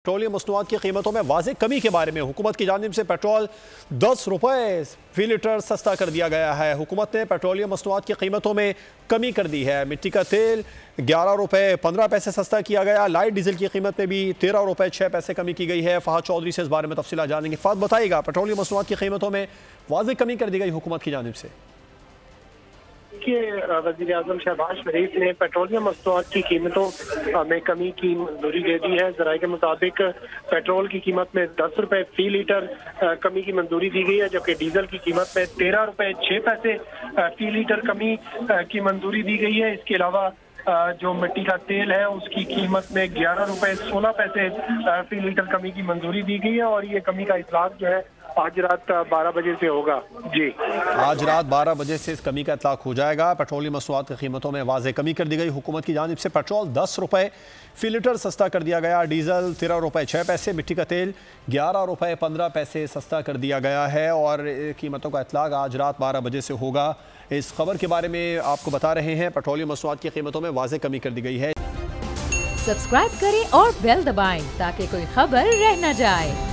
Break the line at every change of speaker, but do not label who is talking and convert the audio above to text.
Petroleum मसनूआत की कीमतों में वाज़ेह कमी के बारे में हुकूमत की जानिब से पेट्रोल 10 रुपये फी लीटर सस्ता कर दिया गया है। हुकूमत ने पेट्रोलियम मसनूआत की कीमतों में कमी कर दी है। मिट्टी का तेल 11 रुपये 15 पैसे सस्ता किया गया। लाइट डीजल की कीमत में भी 13 रुपये 6 पैसे कमी की गई है। फ़हद चौधरी से इस बारे में तफसीला जानेंगे। फ़हद बताइएगा, पेट्रोलियम मसनूआत की कीमतों में वाज़ेह कमी कर दी गई हुकूमत की जानिब से।
वज़ीर आज़म शहबाज शरीफ ने पेट्रोलियम मसनूआत की कीमतों में कमी की मंजूरी दे दी है। ज़राए के मुताबिक पेट्रोल की कीमत में 10 रुपये फी लीटर कमी की मंजूरी दी गई है, जबकि डीजल की कीमत में 13 रुपये 6 पैसे फी लीटर कमी की मंजूरी दी गई है। इसके अलावा जो मिट्टी का तेल है उसकी कीमत में 11 रुपये 16 पैसे फी लीटर कमी की मंजूरी दी गई है और ये कमी का इतलाक जो है आज रात 12 बजे से होगा। जी,
आज रात 12 बजे से इस कमी का इतलाक हो जाएगा। पेट्रोलियम मसनूआत की कीमतों में वाज़ेह कमी कर दी गई हुकूमत की जानिब से। पेट्रोल 10 रुपये फी लीटर सस्ता कर दिया गया। डीजल 13 रुपये 6 पैसे, मिट्टी का तेल 11 रुपये 15 पैसे सस्ता कर दिया गया है और कीमतों का इतलाक आज रात 12 बजे से होगा। इस खबर के बारे में आपको बता रहे हैं, पेट्रोलियम मसनूआत की कीमतों में वाज़ेह कमी कर दी गई है।
सब्सक्राइब करें और बेल दबाएं ताकि कोई खबर रह न जाए।